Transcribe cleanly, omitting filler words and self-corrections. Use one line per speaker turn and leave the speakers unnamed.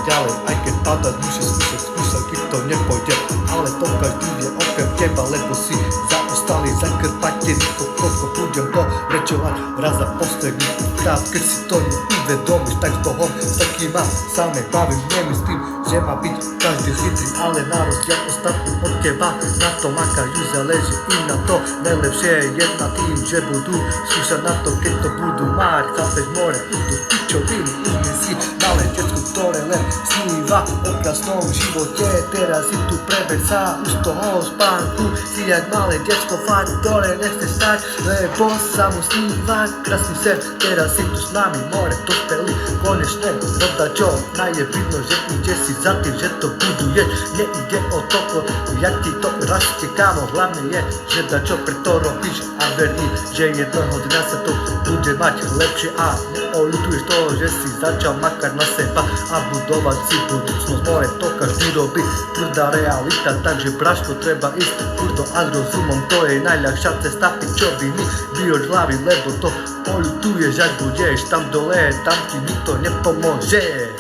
ďalej, aj keď padať musíš skúšať, keď to nepôjde. Ale to každý vie okrem teba, lebo si zaostali, zakrpatený, koľko budem to rečovať raz za posledný krát. Keď si to neuvedomíš, tak z toho taký ma samé bavím. Nemyslím, že má byť každý chytrý, ale na rozdiel ostatní od teba na to makajú, záleží im na to. Najlepšie je na tým, že budú skúšať na to, keď to budú mať. Chápeš, more, už do pičoviny, už si malé detsko, ktoré len sníva o krásnom živote. Teraz si tu prebeď sa už toho spánku, si jak malé detsko, fakt, ktoré nechce stať, lebo sa mu sníva krásny sen. Teraz si tu s nami, more, to speli konečne roda čo, je vidno, že ide si za tým, že to buduje. Neide o to, jak ti to rastie, kámo, hlavne je, že da čo preto robíš a verím, že jednoho dňa sa to bude mať lepšie a neoľutuješ toho, že si začal makať na seba a budovať si budúcnosť. More, to každý robí, tvrdá realita, takže braško, treba ísť tvrdo a s rozumom, to je najľahšia cesta pičoviny, vyhoď hlavy, lebo to oľutuješ, ak budeš tam dole, tam ti nikto nepomôže.